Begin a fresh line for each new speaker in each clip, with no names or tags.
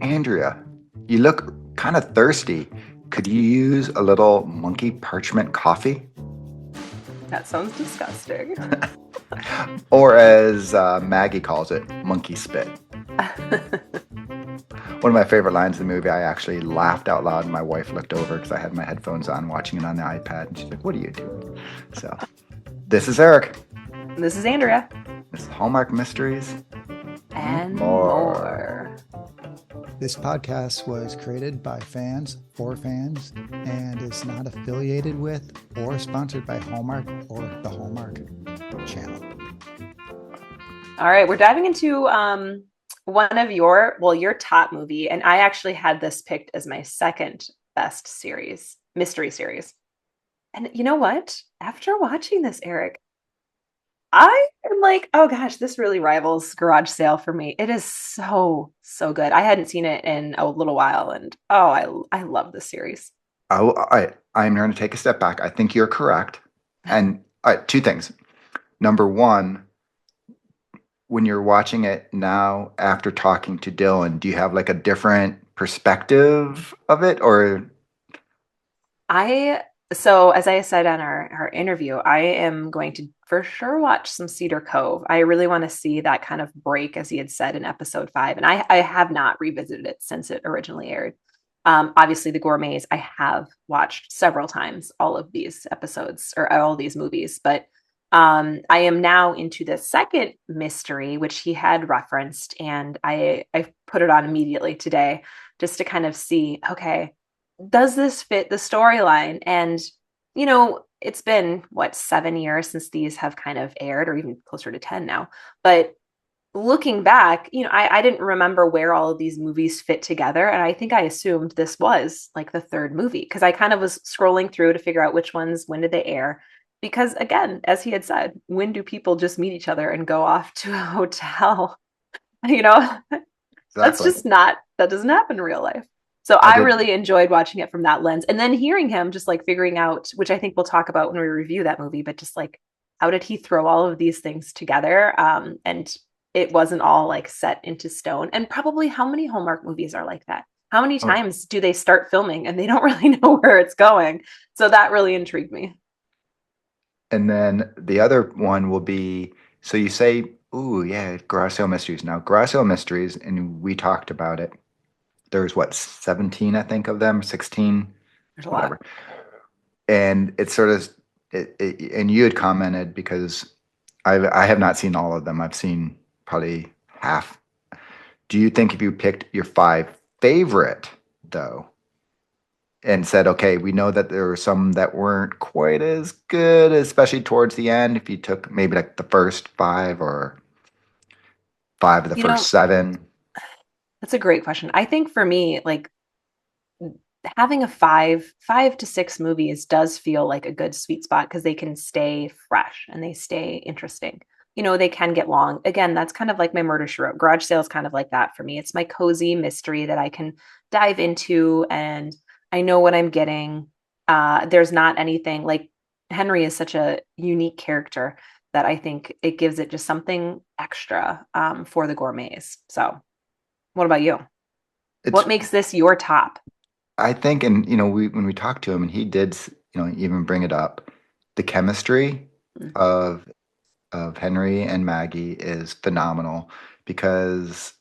Andrea, you look kind of thirsty. Could you use a little monkey parchment coffee?
That sounds disgusting.
Or as Maggie calls it, monkey spit. One of my favorite lines in the movie, I actually laughed out loud and my wife looked over because I had my headphones on watching it on the iPad. And she's like, "What are you doing?" So, this is Eric.
This is Andrea.
This is Hallmark Mysteries and
And
more.
more.
This podcast was created by fans for fans and is not affiliated with or sponsored by Hallmark or the Hallmark channel.
All right, we're diving into one of your top movie, and I actually had this picked as my second best mystery series. And you know what? After watching this, Eric, I am like, oh gosh, this really rivals Garage Sale for me. It is so, so good. I hadn't seen it in a little while, and I love this series.
I'm going to take a step back. I think you're correct. And two things. Number one, when you're watching it now after talking to Dylan, do you have like a different perspective of it or
I so as I said on our interview, I am going to for sure watch some Cedar Cove. I really want to see that kind of break, as he had said in episode 5, and I have not revisited it since it originally aired. Obviously, the Gourmets I have watched several times, all of these episodes or all these movies, but I am now into the second mystery, which he had referenced, and I put it on immediately today just to kind of see, okay, does this fit the storyline? And, it's been what, 7 years since these have kind of aired, or even closer to 10 now. But looking back, I didn't remember where all of these movies fit together. And I think I assumed this was like the third movie because I kind of was scrolling through to figure out which ones, when did they air? Because again, as he had said, when do people just meet each other and go off to a hotel? You know, that's
exactly?
just not, that doesn't happen in real life. So
I
I
did.
really enjoyed watching it from that lens. And then hearing him just like figuring out, which I think we'll talk about when we review that movie, but just like how did he throw all of these things together? And it wasn't all like set into stone. And probably how many Hallmark movies are like that? How many
Oh,
times do they start filming and they don't really know where it's going? So that really intrigued me.
and then the other one will be so you say, "Ooh, yeah, Garage Sale Mysteries." Now, Garage Sale Mysteries, and we talked about it. There's what, 17, I think, of them, 16,
There's a lot.
whatever. And it's sort of and you had commented because I have not seen all of them. I've seen probably half. Do you think if you picked your 5 favorite though and said, okay, we know that there were some that weren't quite as good, especially towards the end, if you took maybe like the first 5 or 5 of the
You
first
know,
7?
that's a great question. I think for me, like having a five to six movies does feel like a good sweet spot because they can stay fresh and they stay interesting. They can get long. Again, that's kind of like my Murder She Wrote. Garage Sale is kind of like that for me. It's my cozy mystery that I can dive into and I know what I'm getting. There's not anything like Henry is such a unique character that I think it gives it just something extra for the gourmets. So, what about you?
It's,
What makes this your top?
I think, and we when we talked to him, and he did, even bring it up, the chemistry
Mm.
of Henry and Maggie is phenomenal because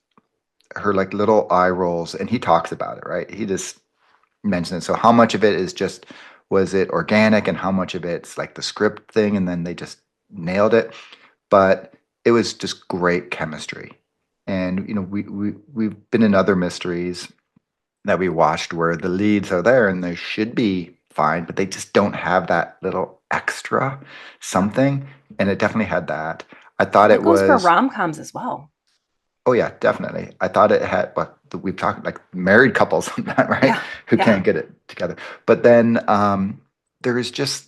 her like little eye rolls, and he talks about it, right? He just mentioned it. So how much of it is just was it organic, and how much of it's like the script thing, and then they just nailed it. But it was just great chemistry, and we've been in other mysteries that we watched where the leads are there and they should be fine, but they just don't have that little extra
Yep.
something. And it definitely had that. I thought
That
it
goes for
was,
rom-coms as well.
oh yeah, definitely. I thought it had, but we've talked like married couples, right?
Yeah.
Who
Yeah.
can't get it together. But then there is just,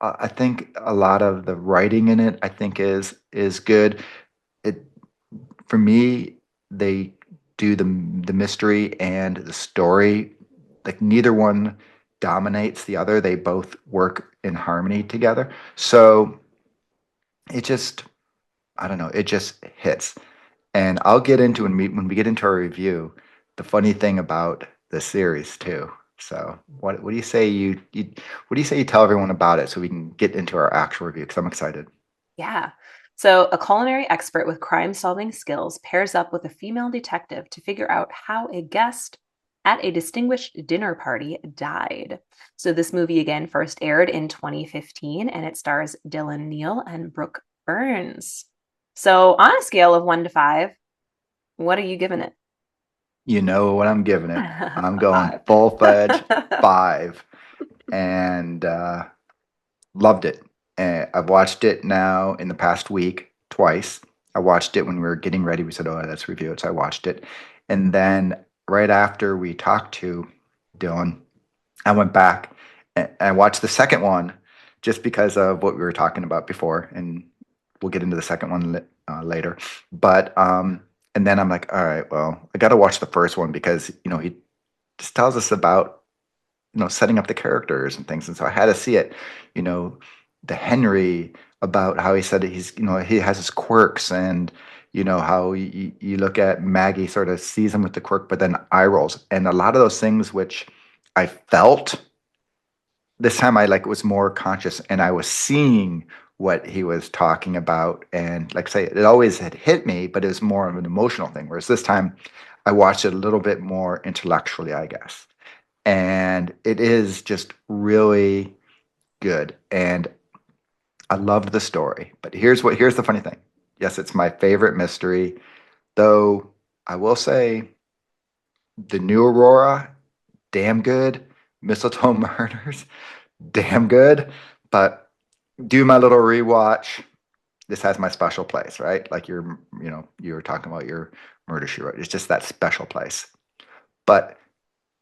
I think a lot of the writing in it, I think is good. It for me, they do the mystery and the story. Like neither one dominates the other. They both work in harmony together. So it just, I don't know, it just hits. And I'll get into when we get into our review. the funny thing about the series too. So what do you say you what do you say you tell everyone about it so we can get into our actual review? Because I'm excited.
Yeah. So, a culinary expert with crime solving skills pairs up with a female detective to figure out how a guest at a distinguished dinner party died. So, this movie again first aired in 2015 and it stars Dylan Neal and Brooke Burns. So, on a scale of 1 to 5, what are you giving it?
You know what I'm giving it. I'm
A
going
5.
full fledged 5, and loved it. I've watched it now in the past week twice. I watched it when we were getting ready. We said, "Oh, let's review it." So I watched it, and then right after we talked to Dylan, I went back and I watched the second one just because of what we were talking about before, and we'll get into the second one later. But and then I'm like, all right, well, I got to watch the first one because he just tells us about setting up the characters and things, and so I had to see it. You know, the Henry about how he said that he has his quirks, and how you look at Maggie sort of sees him with the quirk, but then eye rolls, and a lot of those things which I felt this time I like was more conscious and I was seeing what he was talking about. And like I say, it always had hit me, but it was more of an emotional thing. Whereas this time I watched it a little bit more intellectually, I guess. And it is just really good. And I loved the story. But here's the funny thing. Yes, it's my favorite mystery, though I will say the new Aurora, damn good. Mistletoe Murders, damn good. But do my little rewatch. This has my special place, right? Like you were talking about your Murder She Wrote. It's just that special place. But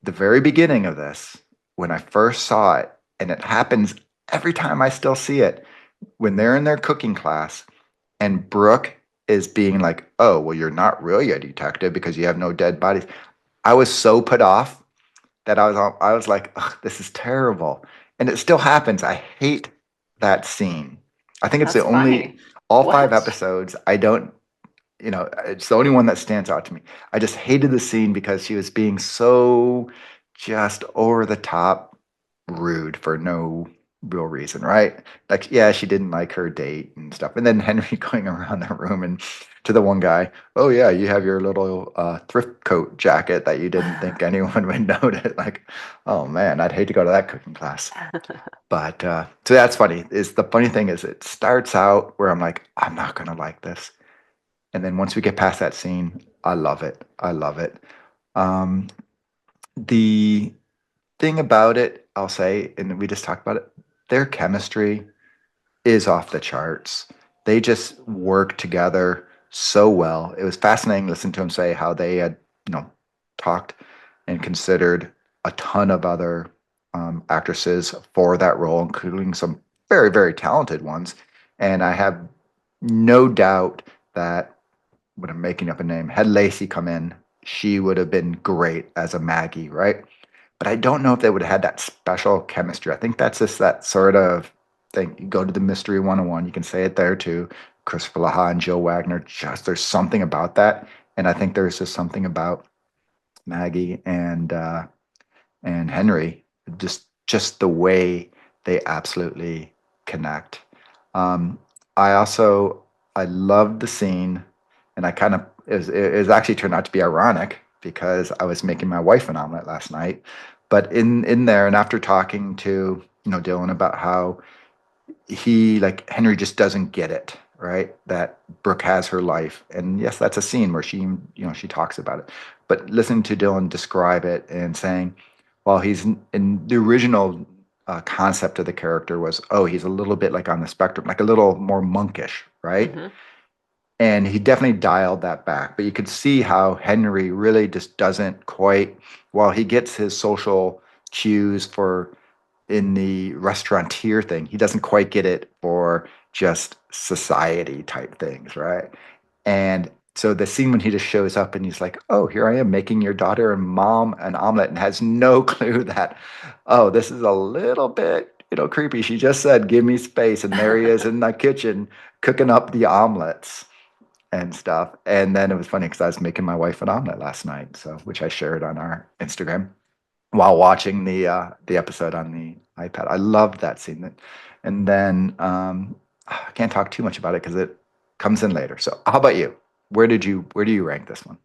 the very beginning of this, when I first saw it, and it happens every time I still see it, when they're in their cooking class and Brooke is being like, "Oh, well, you're not really a detective because you have no dead bodies." I was so put off that I was like, "Ugh, this is terrible," and it still happens. I hate that scene. I think it's the
That's
only
funny.
all five
What?
episodes. I don't, it's the only one that stands out to me. I just hated the scene because she was being so just over the top rude for no real reason, right? Like, yeah, she didn't like her date and stuff. And then Henry going around the room and to the one guy, "Oh yeah, you have your little thrift coat jacket that you didn't think anyone would notice." Like, oh man, I'd hate to go to that cooking class. But so that's funny. Is the funny thing is it starts out where I'm like, I'm not gonna like this, and then once we get past that scene, I love it. I love it. Um, the thing about it, I'll say, and we just talked about it, their chemistry is off the charts. They just work together so well. It was fascinating to listen to him say how they had, talked and considered a ton of other actresses for that role, including some very, very talented ones. And I have no doubt that, when I'm making up a name, had Lacey come in, she would have been great as a Maggie, right? But I don't know if they would have had that special chemistry. I think that's just that sort of thing. You go to the Mystery 101, you can say it there too. Christopher Laha and Jill Wagner, just there's something about that. And I think there's just something about Maggie and Henry, just the way they absolutely connect. Um, I also I love the scene, and I kind of it was actually turned out to be ironic because I was making my wife an omelet last night, but in there and after talking to Dylan about how like Henry just doesn't get it, right? That Brooke has her life. And yes, that's a scene where she talks about it. But listening to Dylan describe it and saying, well, he's in the original concept of the character was, oh, he's a little bit like on the spectrum, like a little more monkish, right?
Hmm.
And he definitely dialed that back. But you could see how Henry really just doesn't quite, while he gets his social cues for in the restaurateur thing. He doesn't quite get it for just society type things, right? And so the scene when he just shows up and he's like, "Oh, here I am making your daughter and mom an omelet," and has no clue that, oh, this is a little bit, creepy. She just said, "Give me space," and there he is in the kitchen cooking up the omelets. and stuff. And then it was funny because I was making my wife an omelet last night, so which I shared on our Instagram while watching the episode on the iPad. I loved that scene. And then I can't talk too much about it because it comes in later. So how about you? Where do you rank this one?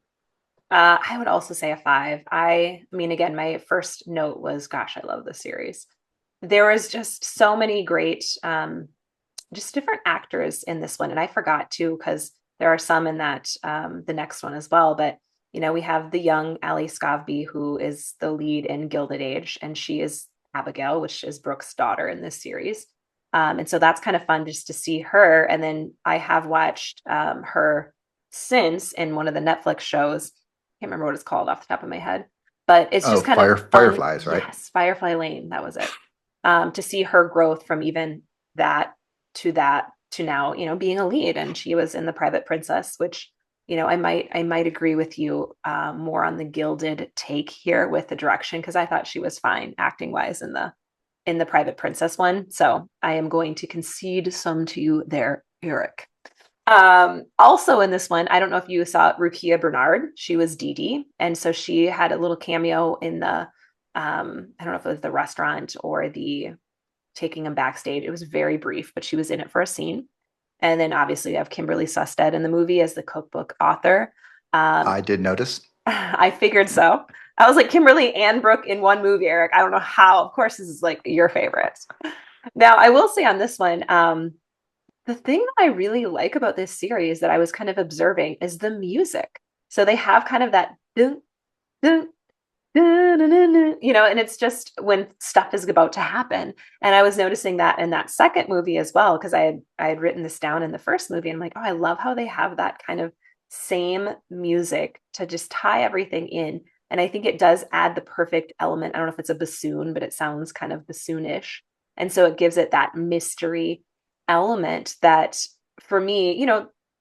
I would also say a five. I mean, again, my first note was, gosh, I love this series. There was just so many great, just different actors in this one, and I forgot too because there are some in that the next one as well. But we have the young Ali Scavby, who is the lead in Gilded Age, and she is Abigail, which is Brooke's daughter in this series. And so that's kind of fun just to see her. And then I have watched her since in one of the Netflix shows. Can't remember what it's called off the top of my head, but it's
Oh,
just kind of fun.
Fireflies, right?
Yes, Firefly Lane, that was it. To see her growth from even that to now, being a lead, and she was in The Private Princess, which I might agree with you more on the gilded take here with the direction because I thought she was fine acting wise in the Private Princess one. So I am going to concede some to you there, Eric. Also in this one, I don't know if you saw Rukia Bernard. She was Dee Dee, and so she had a little cameo in the I don't know if it was the restaurant or the taking him backstage. It was very brief, but she was in it for a scene. And then obviously you have Kimberly Susted in the movie as the cookbook author. Um,
I did notice.
I figured so. I was like Kimberly and Brooke in one movie, Eric. I don't know how. Of course, this is like your favorite. Now, I will say on this one, the thing that I really like about this series that I was kind of observing is the music. So they have kind of that dun, dun, and it's just when stuff is about to happen. And I was noticing that in that second movie as well, because I had written this down in the first movie. And I'm like, oh, I love how they have that kind of same music to just tie everything in. And I think it does add the perfect element. I don't know if it's a bassoon, but it sounds kind of bassoonish. And so it gives it that mystery element that for me,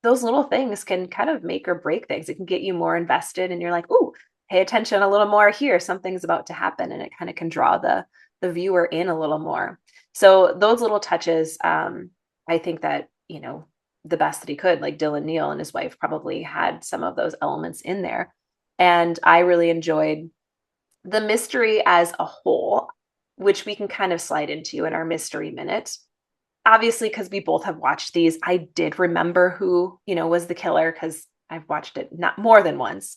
those little things can kind of make or break things. It can get you more invested and you're like, ooh, pay attention a little more here. Something's about to happen, and it kind of can draw the viewer in a little more. So those little touches, I think that the best that he could, like Dylan Neal and his wife, probably had some of those elements in there, and I really enjoyed the mystery as a whole, which we can kind of slide into in our mystery minute. Obviously, because we both have watched these, I did remember who was the killer because I've watched it not more than once.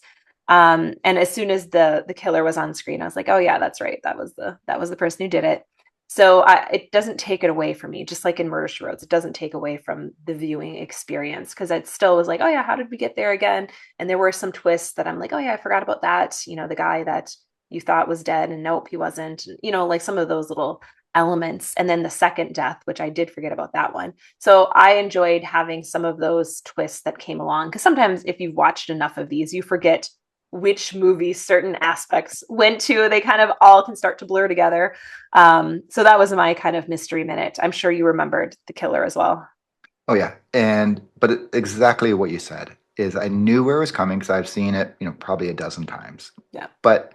And as soon as the killer was on screen, I was like, oh yeah, that's right. That was the person who did it. So it doesn't take it away from me, just like in Murder She Wrote. It doesn't take away from the viewing experience because it still was like, oh yeah, how did we get there again? And there were some twists that I'm like, oh yeah, I forgot about that. The guy that you thought was dead and nope, he wasn't. Like some of those little elements. And then the second death, which I did forget about that one. So I enjoyed having some of those twists that came along because sometimes if you've watched enough of these, you forget which movie certain aspects went to. They kind of all can start to blur together. So that was my kind of mystery minute. I'm sure you remembered the killer as well.
Oh yeah, exactly what you said is I knew where it was coming because I've seen it, probably a dozen times.
Yeah.
But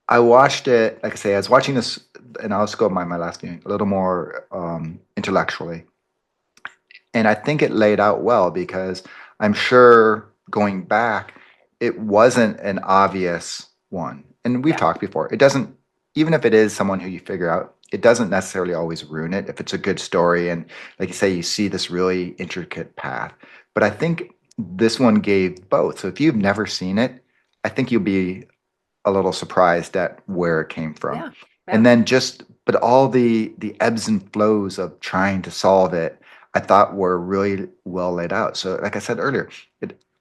I watched it, like I say, I was watching this, and I'll just go my last viewing a little more intellectually, and I think it laid out well because I'm sure going back, it wasn't an obvious one. And we've
Yeah.
talked before. It doesn't, even if it is someone who you figure out, it doesn't necessarily always ruin it if it's a good story. And like you say, you see this really intricate path. But I think this one gave both. So if you've never seen it, I think you'll be a little surprised at where it came from.
Yeah.
And
Yeah.
then but all the ebbs and flows of trying to solve it, I thought were really well laid out. So like I said earlier,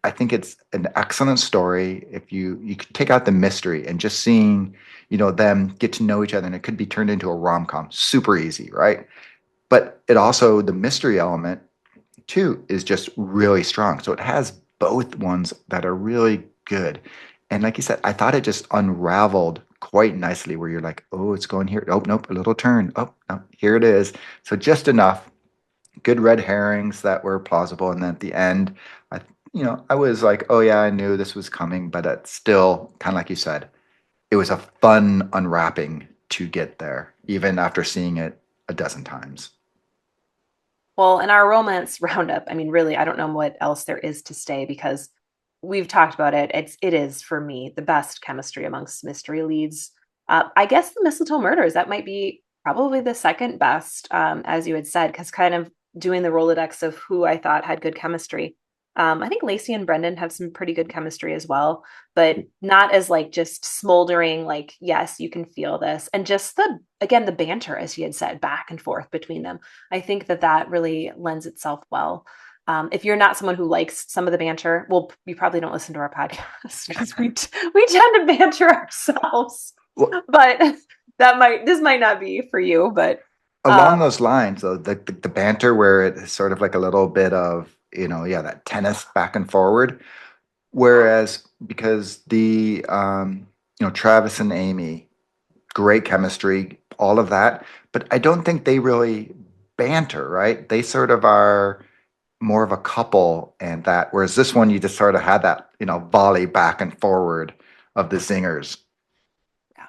I think it's an excellent story. If you could take out the mystery and just seeing, them get to know each other, and it could be turned into a rom-com, super easy, right? But it also, the mystery element too is just really strong. So it has both ones that are really good. And like you said, I thought it just unraveled quite nicely where you're like, oh, it's going here. Oh, nope, a little turn. Oh, no, here it is. So just enough good red herrings that were plausible. And then at the end, I was like, oh yeah, I knew this was coming, but it's still kind of like you said, it was a fun unwrapping to get there, even after seeing it a dozen times.
Well, in our romance roundup, I mean, really, I don't know what else there is to say because we've talked about it. It is for me the best chemistry amongst mystery leads. I guess the mistletoe murders that might be probably the second best, as you had said, because kind of doing the Rolodex of who I thought had good chemistry. I think Lacey and Brendan have some pretty good chemistry as well, but not as like just smoldering. Like, yes, you can feel this, and just the banter, as he had said, back and forth between them. I think that that really lends itself well. If you're not someone who likes some of the banter, well, you probably don't listen to our podcast because we tend to banter ourselves.
Well,
But this might not be for you. But
along
um,
those lines, though, the banter where it's sort of like a little bit of, yeah, that tennis back and forward. Whereas because Travis and Amy, great chemistry, all of that, but I don't think they really banter, right? They sort of are more of a couple and that, whereas this one, you just sort of had that, volley back and forward of the zingers.
yeah.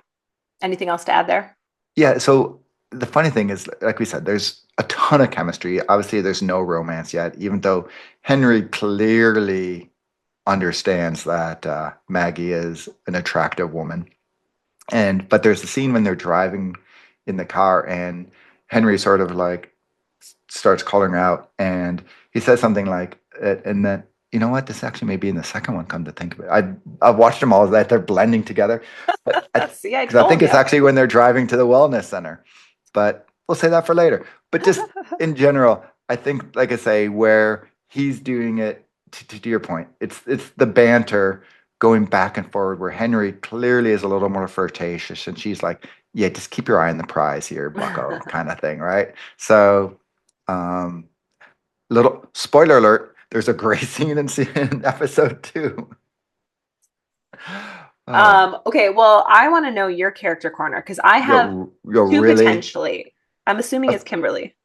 Anything else to add there?
Yeah, so the funny thing is, like we said, there's a ton of chemistry. Obviously, there's no romance yet, even though Henry clearly understands that Maggie is an attractive woman. But there's a scene when they're driving in the car, and Henry sort of like starts calling her out, and he says something like, and then you know what? This actually may be in the second one. Come to think of it, I've watched them all that they're blending together, but
See, I
because I think
told
it's
you.
actually when they're driving to the wellness center, but we'll say that for later. But just in general, I think, like I say, where he's doing it to your point, it's the banter going back and forward where Henry clearly is a little more flirtatious, and she's like, "Yeah, just keep your eye on the prize here, Bucko," kind of thing, right? So, um, little spoiler alert: there's a great scene in episode two. Uh,
Okay, well, I want to know your character corner because I have
you're
two
really,
potentially. I'm assuming it's
of,
Kimberly.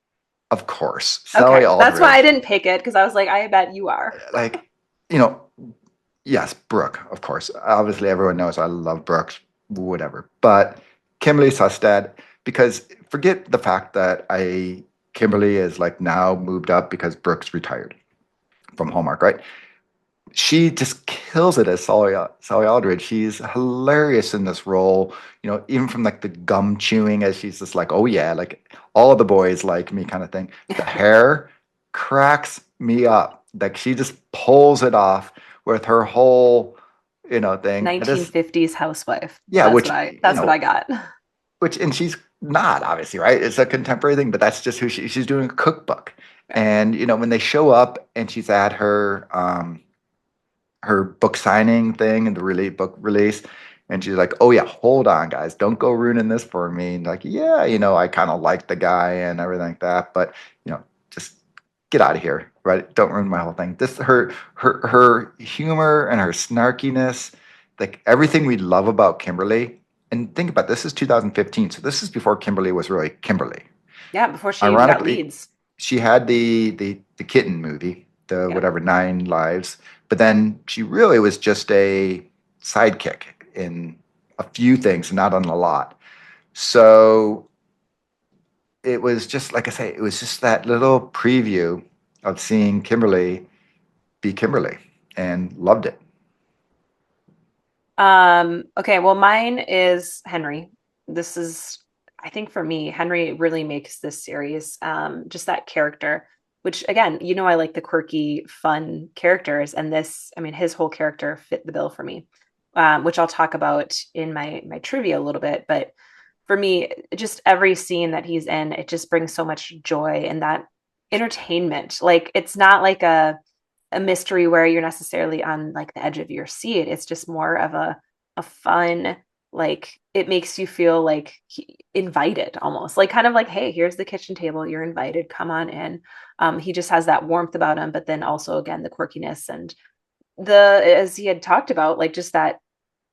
of course, Sally
Okay, that's why I
Aldridge.
didn't pick it because I was like, I bet you are.
Like, you know, yes, Brooke, of course. Obviously, everyone knows I love Brooke, whatever. But Kimberly Sustad, because forget the fact that Kimberly is like now moved up because Brooke's retired from Hallmark, right? She just kills it as Sally Aldridge. She's hilarious in this role, even from like the gum chewing as she's just like, oh yeah, like all of the boys like me kind of thing. The hair cracks me up. Like she just pulls it off with her whole, thing. It is,
1950s housewife.
yeah, which,
That's what I got.
and she's not obviously, right? It's a contemporary thing, but that's just who she's doing a cookbook.
Right.
And, when they show up and she's at her book signing thing and the book release. And she's like, "Oh yeah, hold on, guys, don't go ruining this for me." And like, yeah, I kind of like the guy and everything like that, but just get out of here, right? Don't ruin my whole thing. This her humor and her snarkiness, like everything we love about Kimberly. And think about this is 2015, so this is before Kimberly was really Kimberly.
Yeah, before she even got
Ironically,
leads.
she had the kitten movie, the
Yep.
whatever 9 lives, but then she really was just a sidekick in a few things, not on a lot. So it was just like I say, it was just that little preview of seeing Kimberly be Kimberly, and loved it.
Okay, well, mine is Henry. This is, I think for me, Henry really makes this series just that character, which again, I like the quirky, fun characters, and this, I mean, his whole character fit the bill for me, which I'll talk about in my trivia a little bit. But for me, just every scene that he's in, it just brings so much joy and that entertainment. Like it's not like a mystery where you're necessarily on like the edge of your seat. It's just more of a fun, like it makes you feel like invited almost, like kind of like, hey, here's the kitchen table, you're invited, come on in. He just has that warmth about him, but then also again the quirkiness and the as he had talked about, like just that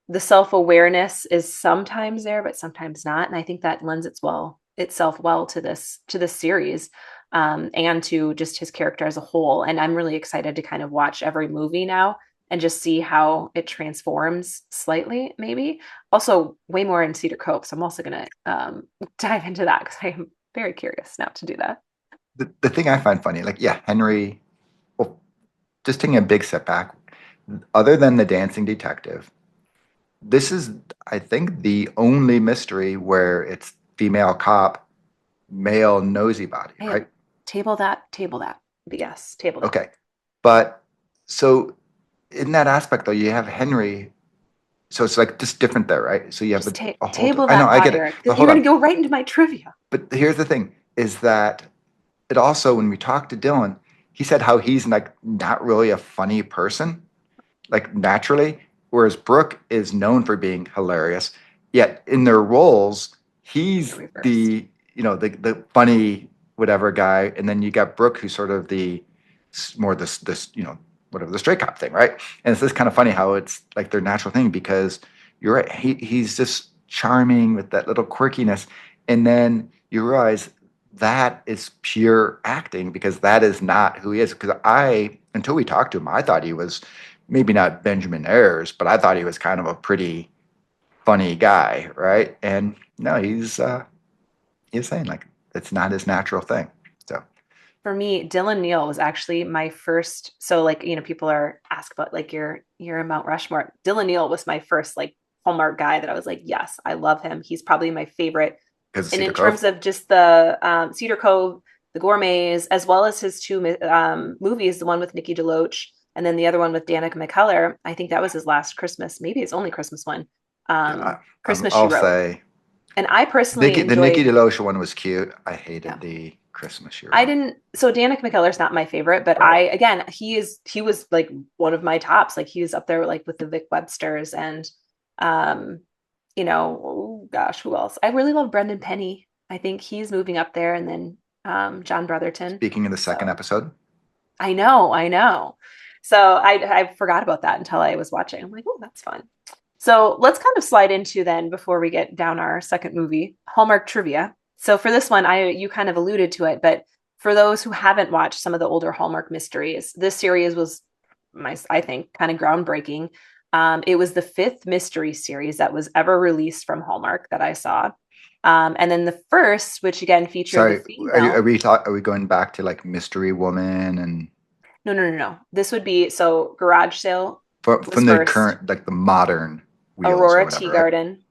the self-awareness is sometimes there but sometimes not, and I think that lends itself well to this series, and to just his character as a whole. And I'm really excited to kind of watch every movie now and just see how it transforms slightly, maybe also way more in Cedar Cove, so I'm also going to dive into that because I am very curious now to do that.
the thing I find funny, like, yeah, Henry, well, just taking a big step back, other than the dancing detective, this is, I think, the only mystery where it's female cop, male nosy body,
Hey,
right?
table that, table that. Yes, table that.
Okay. But so in that aspect, though, you have Henry. So it's like just different there, right? So you have
Just
a whole,
table
I know,
that
I
thought,
get it.
Eric,
But
because you're
hold
going
on.
to go right into my trivia.
But here's the thing is that it also, when we talked to Dylan, he said how he's like not really a funny person, like naturally, whereas Brooke is known for being hilarious. Yet in their roles,
The
he's
reverse.
the the funny whatever guy, and then you got Brooke who's sort of the more this whatever the straight cop thing, right? And it's just kind of funny how it's like their natural thing because you're right. He's just charming with that little quirkiness, and then you realize that is pure acting because that is not who he is. Because until we talked to him, I thought he was maybe not Benjamin Ayers, but I thought he was kind of a pretty funny guy, right? And no, he's saying like it's not his natural thing. So
For me, Dylan Neal was actually my first. So, like, people are asked about like your Mount Rushmore. Dylan Neal was my first like Hallmark guy that I was like, yes, I love him. He's probably my favorite.
because of
And
Cedar
in
Cove,
terms of just the Cedar Cove, the Gourmets, as well as his two movies, the one with Nikki DeLoach and then the other one with Danica McKellar, I think that was his last Christmas. Maybe his only Christmas one.
yeah,
Christmas She
I'll
Wrote.
say
And I personally
The Nikki
enjoyed,
DeLoach one was cute. I
yeah.
hated the Christmas she
I
wrote.
didn't. So Danica McKellar's not my favorite, but
Right.
again, he was like one of my tops. Like he was up there like with the Vic Websters and, um, oh gosh, who else? I really love Brendan Penny. I think he's moving up there, and then John Brotherton.
Speaking of the second
So
episode,
I know. So I forgot about that until I was watching. I'm like, oh, that's fun. So let's kind of slide into then before we get down our second movie, Hallmark trivia. So for this one, you kind of alluded to it, but for those who haven't watched some of the older Hallmark mysteries, this series was I think, kind of groundbreaking. It was the fifth mystery series that was ever released from Hallmark that I saw. And then the first, which again featured the
sorry,
female.
are we going back to like Mystery Woman and
No, no, no, no. This would be so Garage Sale was
from the
first,
current like the modern wheels or
Aurora Tea
whatever, right?
Garden,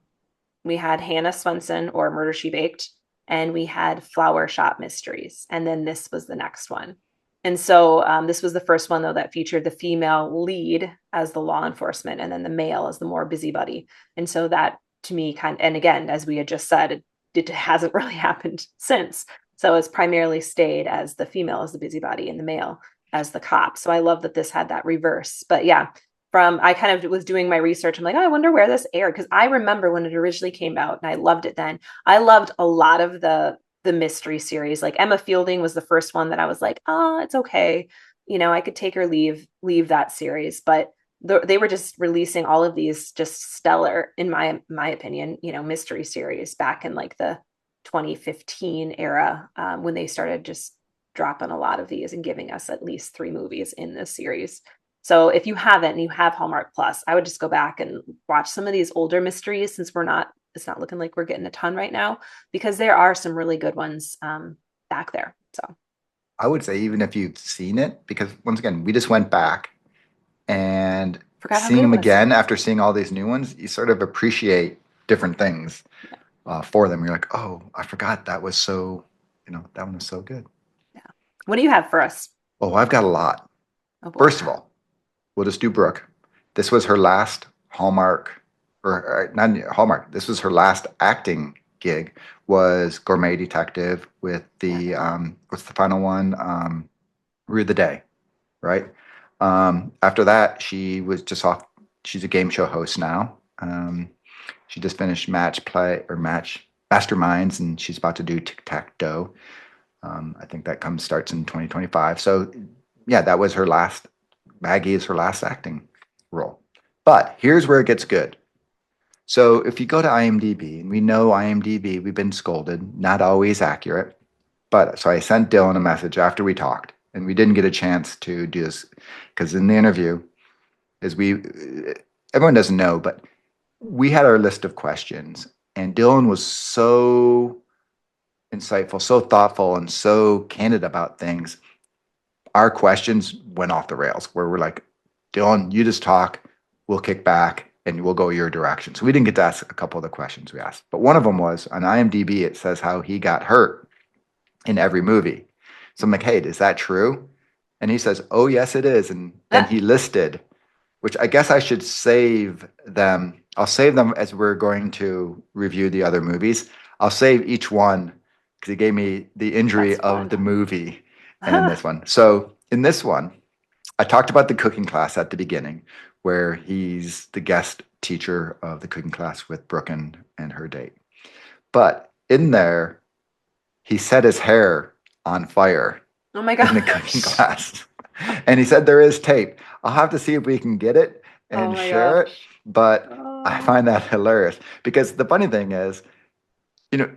we had Hannah Swenson or Murder She Baked, and we had Flower Shop Mysteries. And then this was the next one. And so this was the first one, though, that featured the female lead as the law enforcement and then the male as the more busybody. And so that to me and again, as we had just said, it hasn't really happened since. So it's primarily stayed as the female as the busybody and the male as the cop. So I love that this had that reverse. But yeah, I kind of was doing my research. I'm like, oh, I wonder where this aired because I remember when it originally came out and I loved it then. I loved a lot of the mystery series. Like Emma Fielding was the first one that I was like, oh, it's okay. I could take or leave that series, but they were just releasing all of these just stellar, in my opinion, mystery series back in like the 2015 era when they started just dropping a lot of these and giving us at least three movies in this series. So if you haven't and you have Hallmark Plus, I would just go back and watch some of these older mysteries since it's not looking like we're getting a ton right now because there are some really good ones back there. So
I would say even if you've seen it, because once again, we just went back and
forgot how
seeing
good it
them
was.
again after seeing all these new ones, you sort of appreciate different things
Yeah.
for them. You're like, oh, I forgot that was so, that one was so good.
Yeah. What do you have for us?
Oh, I've got a lot.
Oh boy.
First of all, we'll just do Brooke. This was her last Hallmark, or not Hallmark. This was her last acting gig. Was Gourmet Detective with the
Yeah.
what's the final one? Rue the Day, right? After that, she was just off. She's a game show host now. She just finished Match Play or Match Masterminds, and she's about to do Tic Tac Toe. I think that starts in 2025. So yeah, that was her last. Maggie is her last acting role. But here's where it gets good. So if you go to IMDb, and we know IMDb, we've been scolded, not always accurate. But so I sent Dylan a message after we talked, and we didn't get a chance to do this because in the interview, is everyone doesn't know, but we had our list of questions, and Dylan was so insightful, so thoughtful, and so candid about things. Our questions went off the rails where we're like, Dylan, you just talk, we'll kick back and we'll go your direction. So we didn't get to ask a couple of the questions we asked. But one of them was on IMDb, it says how he got hurt in every movie. So I'm like, hey, is that true? And he says, oh, yes, it is. And then he listed, which I guess I should save them. I'll save them as we're going to review the other movies. I'll save each one because he gave me the injury
That's
of
fun.
the movie and in this one. So in this one, I talked about the cooking class at the beginning, where he's the guest teacher of the cooking class with Brooke and her date. But in there, he set his hair on fire
Oh my
in the cooking
gosh.
class. And he said there is tape. I'll have to see if we can get it
Oh
and
my
share it.
gosh.
But I
Oh,
find that hilarious because the funny thing is, you know,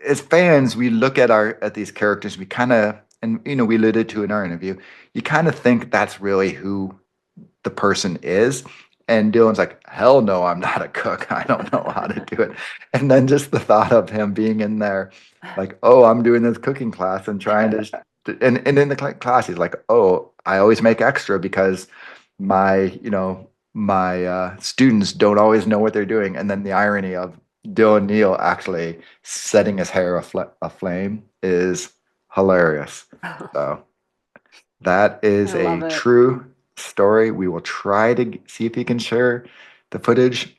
as fans, we look at these characters, we kind of, and we alluded to in our interview, you kind of think that's really who the person is. And Dylan's like, hell no, I'm not a cook. I don't know how to do it. And then just the thought of him being in there, like, oh, I'm doing this cooking class and trying to, and in the class, he's like, oh, I always make extra because my students don't always know what they're doing. And then the irony of Dylan Neal actually setting his hair aflame is hilarious. So that
I
is
love
a
it.
true story. We will try to see if he can share the footage.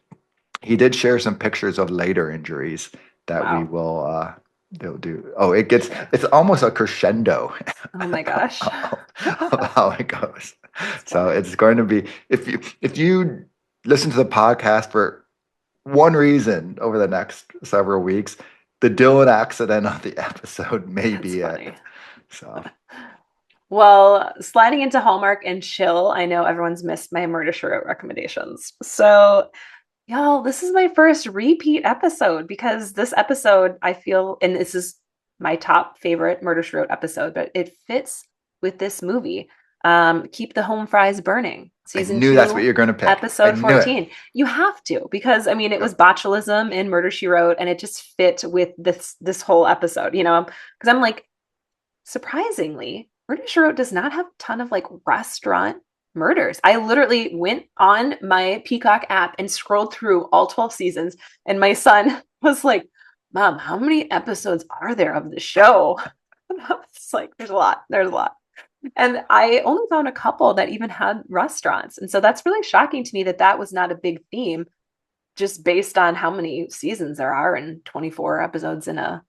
He did share some pictures of later injuries that we
Wow.
will they'll do. Oh, it's almost a crescendo
Oh my gosh.
of how it goes.
That's
So
funny.
it's going to be if you listen to the podcast for one reason over the next several weeks, the Dylan accident of the episode may
That's
be it.
funny.
So
Well, sliding into Hallmark and chill, I know everyone's missed my Murder She Wrote recommendations. So, y'all, this is my first repeat episode because this episode, I feel, and this is my top favorite Murder She Wrote episode, but it fits with this movie. Keep the Home Fries Burning,
I
season
knew that's what
two,
you're going to pick. I
episode
knew it.
14. You have to, because I mean, it was
Yep.
botulism in Murder She Wrote, and it just fit with this whole episode, because I'm like, surprisingly, Murder She Wrote does not have a ton of like restaurant murders. I literally went on my Peacock app and scrolled through all 12 seasons, and my son was like, Mom, how many episodes are there of the show? And I was like, there's a lot. There's a lot. And I only found a couple that even had restaurants. And so that's really shocking to me that that was not a big theme just based on how many seasons there are and 24 episodes in a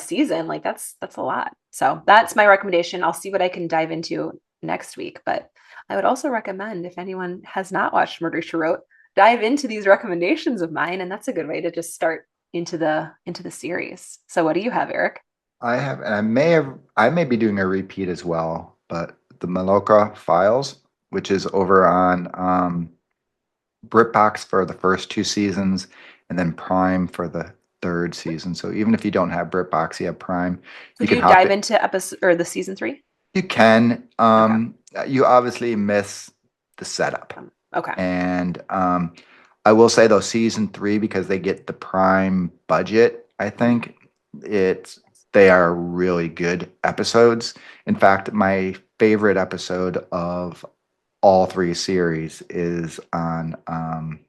season. Like that's a lot. So that's my recommendation. I'll see what I can dive into next week, but I would also recommend, if anyone has not watched Murder She Wrote, dive into these recommendations of mine, and that's a good way to just start into the series. So what do you have, Eric?
I have, and I may be doing a repeat as well, but the Maloka Files, which is over on BritBox for the first two seasons, and then Prime for the third season. So even if you don't have BritBox, you have Prime, you
Could
can
you
hop
dive
it.
into episode or the season 3?
You can.
Okay.
You obviously miss the setup.
Okay.
And I will say though, season three, because they get the prime budget, I think they are really good episodes. In fact, my favorite episode of all three series is on Prime.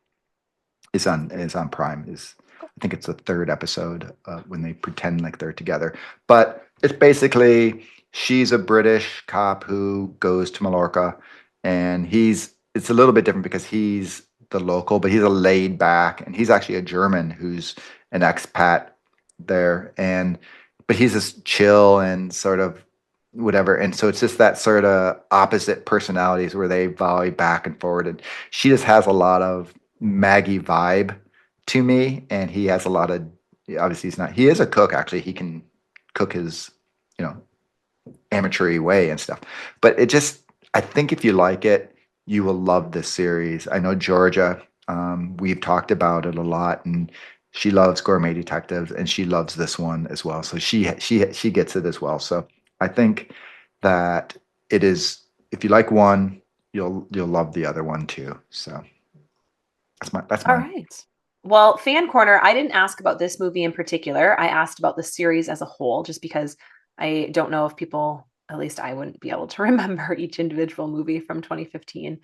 Is I think it's the third episode when they pretend like they're together. But it's basically she's a British cop who goes to Mallorca, and it's a little bit different because he's the local, but he's a laid back, and he's actually a German who's an expat there, and but he's just chill and sort of whatever. And so it's just that sort of opposite personalities where they volley back and forward. And she just has a lot of Maggie vibe to me, and he has a lot of obviously he is a cook actually. He can cook his, you know, amateur way and stuff. But I think if you like it, you will love this series. I know Georgia, we've talked about it a lot, and she loves Gourmet Detectives, and she loves this one as well. So she gets it as well. So I think that it is. If you like one, you'll love the other one too. So that's
All
mine.
right. Well, fan corner, I didn't ask about this movie in particular. I asked about the series as a whole, just because I don't know if people, at least I wouldn't be able to remember each individual movie from 2015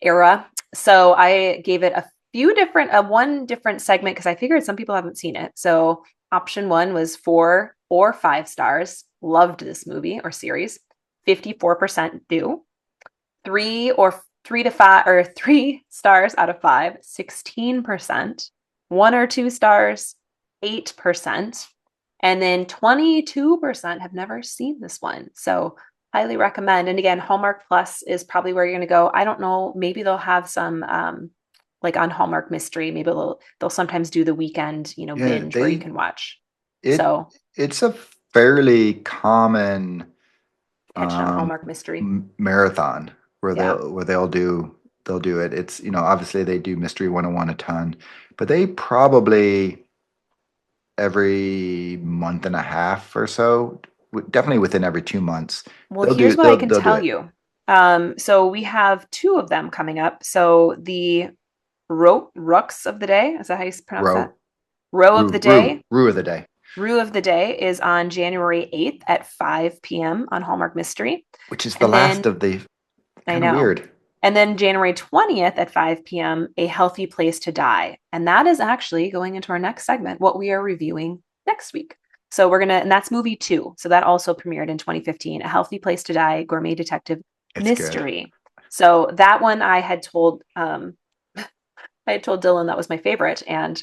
era. So I gave it a few different, one different segment because I figured some people haven't seen it. So option one was 4 or 5 stars. Loved this movie or series. 54% do. 3 to 5 or 3 stars out of 5, 16%. 1 or 2 stars, 8%. And then 22% have never seen this one. So highly recommend. And again, Hallmark Plus is probably where you're going to go. I don't know. Maybe they'll have some like on Hallmark Mystery. Maybe they'll sometimes do the weekend,
Yeah,
binge where you can watch.
it
So
it's a fairly common
catching up
um,
Hallmark Mystery.
marathon where
Yeah.
they'll do it. It's obviously they do Mystery 101 a ton, but they probably every month and a half or so, definitely within every 2 months,
Well, here's what I can
they'll do
tell
it.
you. So we have two of them coming up. So the Rooks of the Day, is that how you pronounce that?
Row
Row of the Day.
Rue of the day,
Rue of the Day is on January 8th at 5 p.m. on Hallmark Mystery.
which is the
And
last
then
of the
I
kind of
know.
weird.
And then January 20th at 5 p.m., A Healthy Place to Die. And that is actually going into our next segment, what we are reviewing next week. So and that's movie two. So that also premiered in 2015, A Healthy Place to Die, Gourmet Detective
It's good.
Mystery. So that one I had told Dylan that was my favorite, and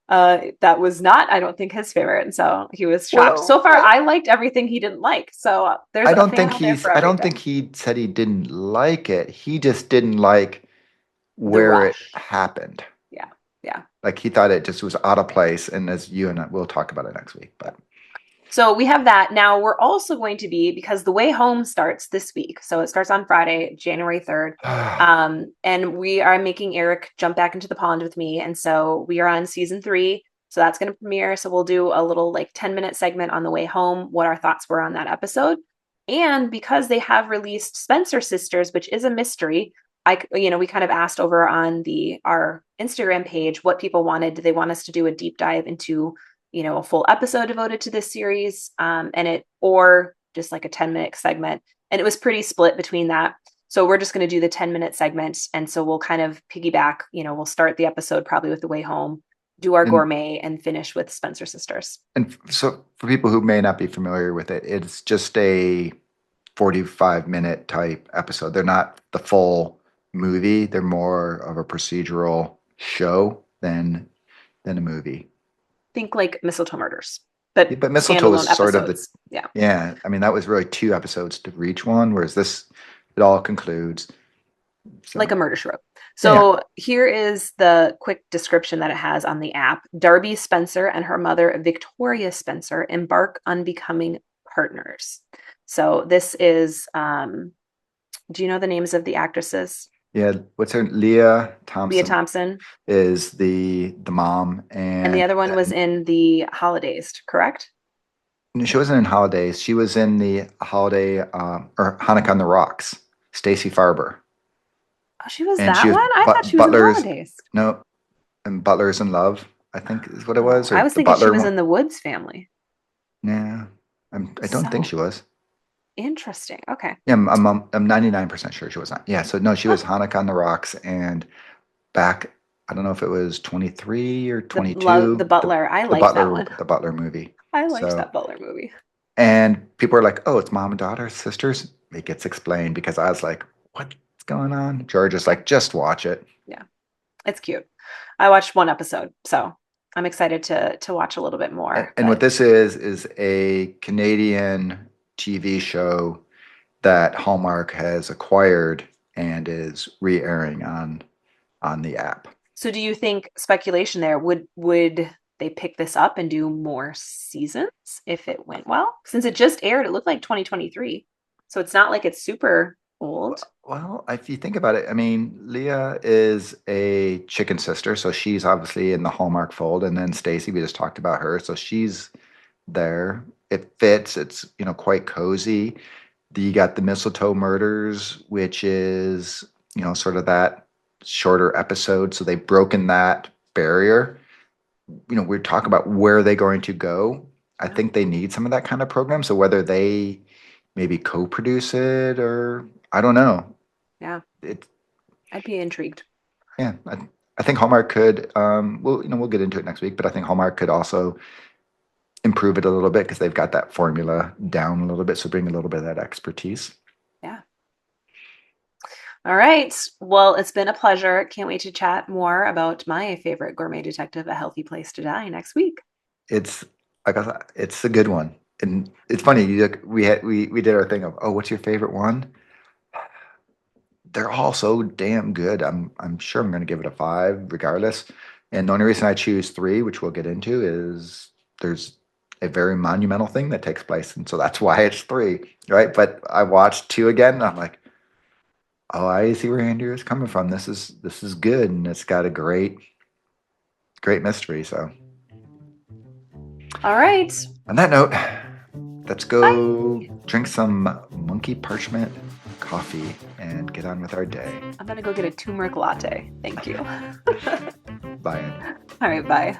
that was not, I don't think, his favorite. And so he was shocked. So
Well,
far, I liked everything he didn't like. So there's
I
a
don't
fan
think
out there for
I don't think
everything.
he said he didn't like it. He just didn't like
The
where it
rush.
happened.
Yeah. Yeah.
Like he thought it just was out of place. And as you and we'll talk about it next week.
Yeah.
But
So we have that. Now we're also going to be, because The Way Home starts this week. So it starts on Friday, January 3rd. And we are making Eric jump back into the pond with me. And so we are on season 3. So that's going to premiere. So we'll do a little like 10-minute segment on The Way Home, what our thoughts were on that episode. And because they have released Spencer Sisters, which is a mystery, we kind of asked over on our Instagram page what people wanted. Do they want us to do a deep dive into a full episode devoted to this series, or just like a 10-minute segment. And it was pretty split between that. So we're just going to do the 10-minute segment. And so we'll kind of piggyback, we'll start the episode probably with The Way Home, do our
and
gourmet, and finish with Spencer Sisters.
so for people who may not be familiar with it, it's just a 45-minute type episode. They're not the full movie. They're more of a procedural show than a movie.
Think like Mistletoe Murders,
Yeah,
but
but Mistletoe was
standalone
sort of the
episodes. Yeah.
yeah. I mean, that was really 2 episodes to reach one, whereas this it all concludes.
Like
So
a murder she wrote.
yeah,
So here is the quick description that it has on the app. Darby Spencer and her mother, Victoria Spencer, embark on becoming partners. So this is, do you know the names of the actresses?
yeah. What's her Leah
Leah
Thompson
Thompson.
is the mom,
And the
and
other one was in the Holidays, correct?
she wasn't in Holidays. She was in the Holiday or Hanukkah on the Rocks. Stacey Farber,
Oh, she was
and she
that
was
one? I thought she was in
Butler's
Holidays.
no, and Butler's in Love. I think is what it
Oh,
was,
I
or
was
the
thinking she
Butler
was
one.
in the Woods family.
Yeah, I don't think
So
she was.
interesting. Okay.
Yeah, I'm 99% sure she was not. Yeah, so no, she
Huh.
was Hanukkah on the Rocks, and back, I don't know if it was 23 or
The
22,
Butler. I liked that one.
The Butler movie.
I liked
So,
that Butler movie.
and people are like, oh, it's mom and daughter, sisters. It gets explained because I was like, what's going on? George is
Yeah.
like, just watch it.
Yeah. It's cute. I watched one episode, so I'm excited to watch a little bit more.
And what
But
this is a Canadian TV show that Hallmark has acquired and is re-airing on the app.
so do you think, speculation there, would they pick this up and do more seasons if it went well? Since it just aired, it looked like 2023. So it's not like it's super old.
Well, if you think about it, I mean, Leah is a chicken sister, so she's obviously in the Hallmark fold, and then Stacy, we just talked about her, so she's there. It fits. It's quite cozy. You got the Mistletoe Murders, which is sort of that shorter episode, so they've broken that barrier. we're talking about where are they going to go. I
Yeah.
think they need some of that kind of program. So whether they maybe co-produce it or I don't know.
Yeah.
It
I'd be intrigued.
yeah, I think Hallmark could we'll get into it next week, but I think Hallmark could also improve it a little bit because they've got that formula down a little bit. So bring a little bit of that expertise.
Yeah. All right. Well, it's been a pleasure. Can't wait to chat more about my favorite gourmet detective, A Healthy Place to Die, next week.
It's like I said, it's a good one. And it's funny, we did our thing of, oh, what's your favorite one? They're all so damn good. I'm sure I'm going to give it a 5 regardless. And the only reason I choose 3, which we'll get into, is there's a very monumental thing that takes place, and so that's why it's 3, right? But I watched 2 again, and I'm like, oh, I see where Andrew is coming from. This is good, and it's got a great mystery. So
All right.
on that note, let's
Bye.
go drink some monkey parchment coffee and get on with our day.
I'm going to go get a turmeric latte. Thank you.
Bye. Andrew.
All right. Bye.